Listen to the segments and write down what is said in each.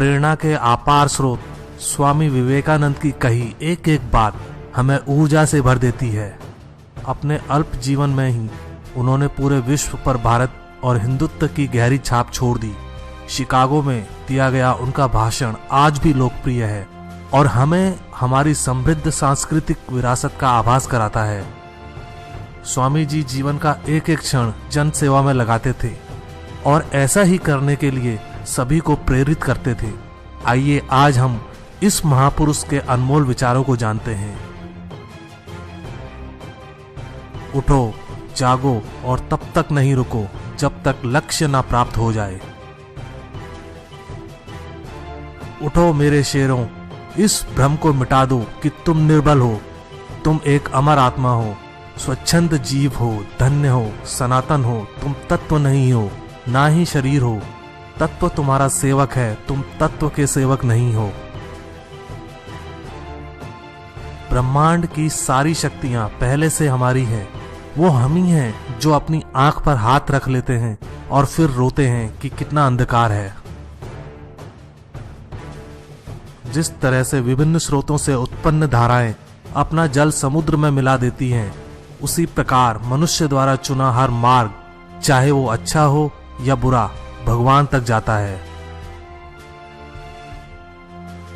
प्रेरणा के अपार स्रोत स्वामी विवेकानंद की कही एक एक बात हमें ऊर्जा से भर देती है। अपने अल्प जीवन में ही उन्होंने पूरे विश्व पर भारत और हिंदुत्व की गहरी छाप छोड़ दी। शिकागो में दिया गया उनका भाषण आज भी लोकप्रिय है और हमें हमारी समृद्ध सांस्कृतिक विरासत का आभास कराता है। स्वामी जी जीवन का एक एक क्षण जन सेवा में लगाते थे और ऐसा ही करने के लिए सभी को प्रेरित करते थे। आइए आज हम इस महापुरुष के अनमोल विचारों को जानते हैं। उठो, जागो और तब तक नहीं रुको जब तक लक्ष्य ना प्राप्त हो जाए। उठो मेरे शेरों, इस भ्रम को मिटा दो कि तुम निर्बल हो। तुम एक अमर आत्मा हो, स्वच्छंद जीव हो, धन्य हो, सनातन हो। तुम तत्व नहीं हो, ना ही शरीर हो। तत्व तुम्हारा सेवक है, तुम तत्व के सेवक नहीं हो। ब्रह्मांड की सारी शक्तियां पहले से हमारी हैं। वो हम ही हैं जो अपनी आंख पर हाथ रख लेते हैं और फिर रोते हैं कि कितना अंधकार है। जिस तरह से विभिन्न स्रोतों से उत्पन्न धाराएं अपना जल समुद्र में मिला देती हैं, उसी प्रकार मनुष्य द्वारा चुना हर मार्ग, चाहे वो अच्छा हो या बुरा, भगवान तक जाता है।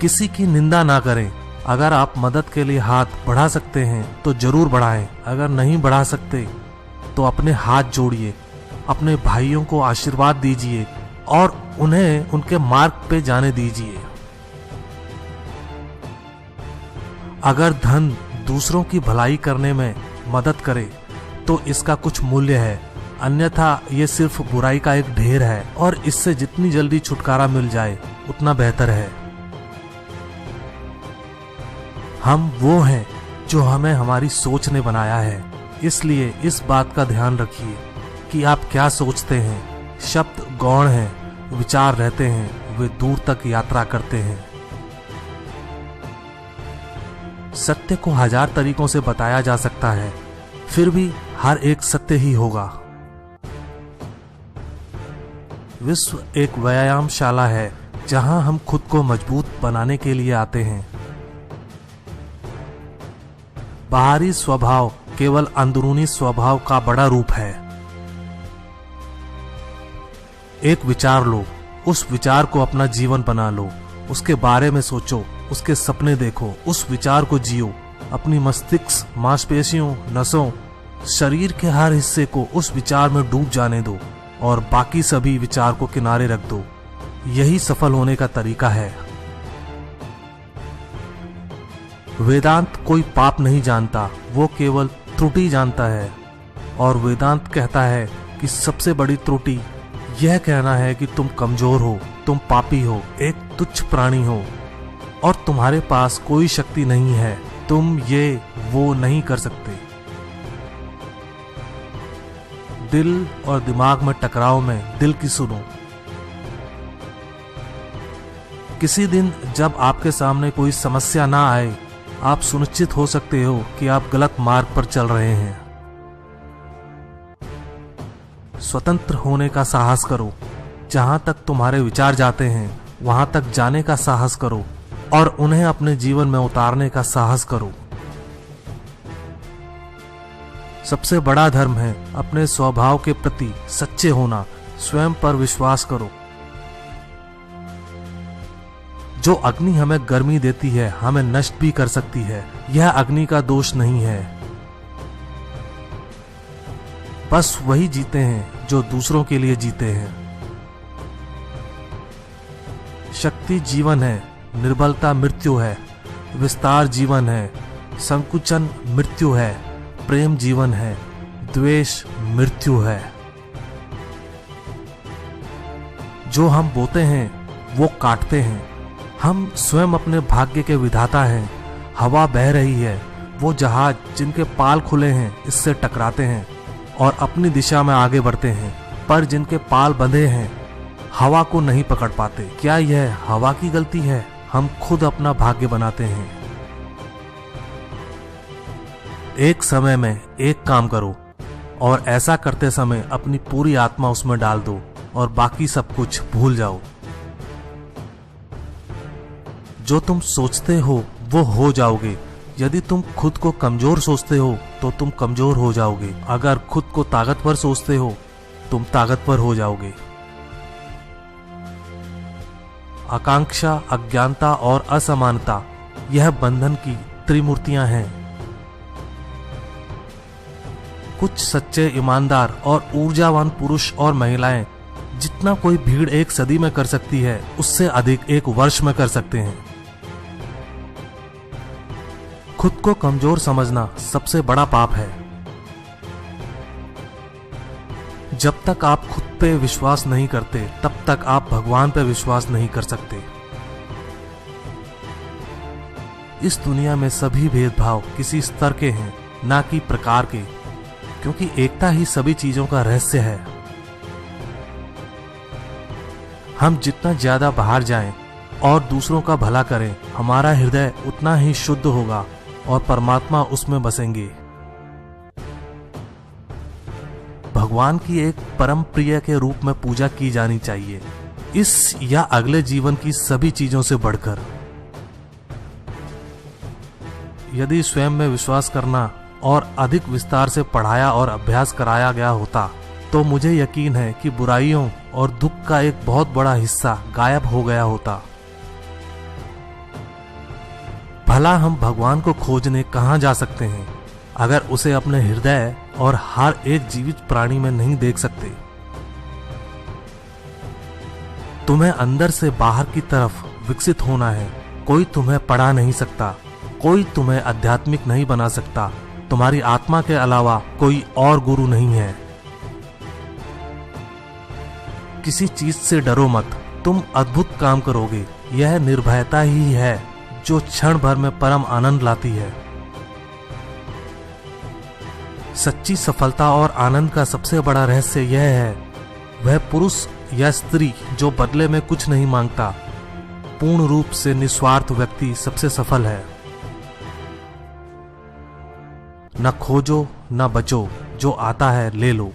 किसी की निंदा ना करें। अगर आप मदद के लिए हाथ बढ़ा सकते हैं तो जरूर बढ़ाएं। अगर नहीं बढ़ा सकते तो अपने हाथ जोड़िए, अपने भाइयों को आशीर्वाद दीजिए और उन्हें उनके मार्ग पे जाने दीजिए। अगर धन दूसरों की भलाई करने में मदद करे तो इसका कुछ मूल्य है, अन्यथा ये सिर्फ बुराई का एक ढेर है और इससे जितनी जल्दी छुटकारा मिल जाए उतना बेहतर है। हम वो हैं जो हमें हमारी सोच ने बनाया है, इसलिए इस बात का ध्यान रखिए कि आप क्या सोचते हैं। शब्द गौण हैं, विचार रहते हैं, वे दूर तक यात्रा करते हैं। सत्य को हजार तरीकों से बताया जा सकता है, फिर भी हर एक सत्य ही होगा। विश्व एक व्यायामशाला है जहां हम खुद को मजबूत बनाने के लिए आते हैं। बाहरी स्वभाव केवल अंदरूनी स्वभाव का बड़ा रूप है। एक विचार लो, उस विचार को अपना जीवन बना लो, उसके बारे में सोचो, उसके सपने देखो, उस विचार को जियो। अपनी मस्तिष्क, मांसपेशियों, नसों, शरीर के हर हिस्से को उस विचार में डूब जाने दो और बाकी सभी विचार को किनारे रख दो। यही सफल होने का तरीका है। वेदांत कोई पाप नहीं जानता, वो केवल त्रुटि जानता है। और वेदांत कहता है कि सबसे बड़ी त्रुटि यह कहना है कि तुम कमजोर हो, तुम पापी हो, एक तुच्छ प्राणी हो और तुम्हारे पास कोई शक्ति नहीं है, तुम ये वो नहीं कर सकते। दिल और दिमाग में टकराव में दिल की सुनो। किसी दिन जब आपके सामने कोई समस्या ना आए, आप सुनिश्चित हो सकते हो कि आप गलत मार्ग पर चल रहे हैं। स्वतंत्र होने का साहस करो। जहां तक तुम्हारे विचार जाते हैं वहां तक जाने का साहस करो और उन्हें अपने जीवन में उतारने का साहस करो। सबसे बड़ा धर्म है अपने स्वभाव के प्रति सच्चे होना। स्वयं पर विश्वास करो। जो अग्नि हमें गर्मी देती है, हमें नष्ट भी कर सकती है। यह अग्नि का दोष नहीं है। बस वही जीते हैं जो दूसरों के लिए जीते हैं। शक्ति जीवन है, निर्बलता मृत्यु है। विस्तार जीवन है, संकुचन मृत्यु है। प्रेम जीवन है, द्वेष मृत्यु है। जो हम बोते हैं वो काटते हैं। हम स्वयं अपने भाग्य के विधाता हैं। हवा बह रही है, वो जहाज जिनके पाल खुले हैं इससे टकराते हैं और अपनी दिशा में आगे बढ़ते हैं, पर जिनके पाल बंधे हैं हवा को नहीं पकड़ पाते। क्या यह हवा की गलती है? हम खुद अपना भाग्य बनाते हैं। एक समय में एक काम करो और ऐसा करते समय अपनी पूरी आत्मा उसमें डाल दो और बाकी सब कुछ भूल जाओ। जो तुम सोचते हो वो हो जाओगे। यदि तुम खुद को कमजोर सोचते हो तो तुम कमजोर हो जाओगे। अगर खुद को ताकतवर सोचते हो तुम ताकतवर हो जाओगे। आकांक्षा, अज्ञानता और असमानता यह बंधन की त्रिमूर्तियां हैं। कुछ सच्चे, ईमानदार और ऊर्जावान पुरुष और महिलाएं जितना कोई भीड़ एक सदी में कर सकती है उससे अधिक एक वर्ष में कर सकते हैं। खुद को कमजोर समझना सबसे बड़ा पाप है। जब तक आप खुद पे विश्वास नहीं करते तब तक आप भगवान पे विश्वास नहीं कर सकते। इस दुनिया में सभी भेदभाव किसी स्तर के हैं, ना कि प्रकार के, क्योंकि एकता ही सभी चीजों का रहस्य है। हम जितना ज्यादा बाहर जाएं और दूसरों का भला करें, हमारा हृदय उतना ही शुद्ध होगा और परमात्मा उसमें बसेंगे। भगवान की एक परम प्रिय के रूप में पूजा की जानी चाहिए, इस या अगले जीवन की सभी चीजों से बढ़कर। यदि स्वयं में विश्वास करना और अधिक विस्तार से पढ़ाया और अभ्यास कराया गया होता तो मुझे यकीन है कि बुराइयों और दुख का एक बहुत बड़ा हिस्सा गायब हो गया होता। भला हम भगवान को खोजने कहां जा सकते हैं अगर उसे अपने हृदय और हर एक जीवित प्राणी में नहीं देख सकते। तुम्हें अंदर से बाहर की तरफ विकसित होना है। कोई तुम्हें पढ़ा नहीं सकता, कोई तुम्हें आध्यात्मिक नहीं बना सकता। तुम्हारी आत्मा के अलावा कोई और गुरु नहीं है। किसी चीज से डरो मत, तुम अद्भुत काम करोगे। यह निर्भयता ही है जो क्षण भर में परम आनंद लाती है। सच्ची सफलता और आनंद का सबसे बड़ा रहस्य यह है, वह पुरुष या स्त्री जो बदले में कुछ नहीं मांगता। पूर्ण रूप से निस्वार्थ व्यक्ति सबसे सफल है। न खोजो न बचो, जो आता है ले लो।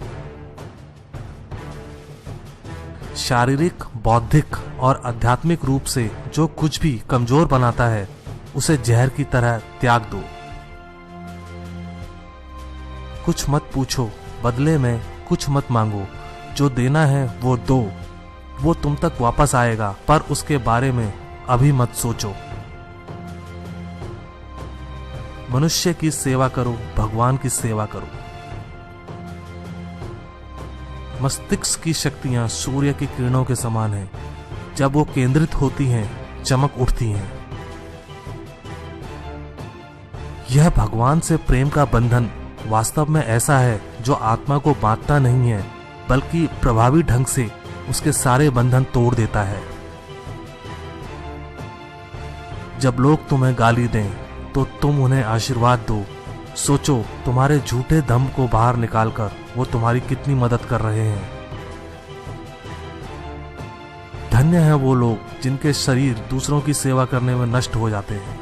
शारीरिक, बौद्धिक और आध्यात्मिक रूप से जो कुछ भी कमजोर बनाता है उसे जहर की तरह त्याग दो। कुछ मत पूछो, बदले में कुछ मत मांगो। जो देना है वो दो, वो तुम तक वापस आएगा, पर उसके बारे में अभी मत सोचो। मनुष्य की सेवा करो, भगवान की सेवा करो। मस्तिष्क की शक्तियां सूर्य की किरणों के समान हैं। जब वो केंद्रित होती हैं, चमक उठती हैं। यह भगवान से प्रेम का बंधन वास्तव में ऐसा है जो आत्मा को बांधता नहीं है, बल्कि प्रभावी ढंग से उसके सारे बंधन तोड़ देता है। जब लोग तुम्हें गाली दें तो तुम उन्हें आशीर्वाद दो। सोचो, तुम्हारे झूठे दम को बाहर निकालकर वो तुम्हारी कितनी मदद कर रहे हैं। धन्य है वो लोग जिनके शरीर दूसरों की सेवा करने में नष्ट हो जाते हैं।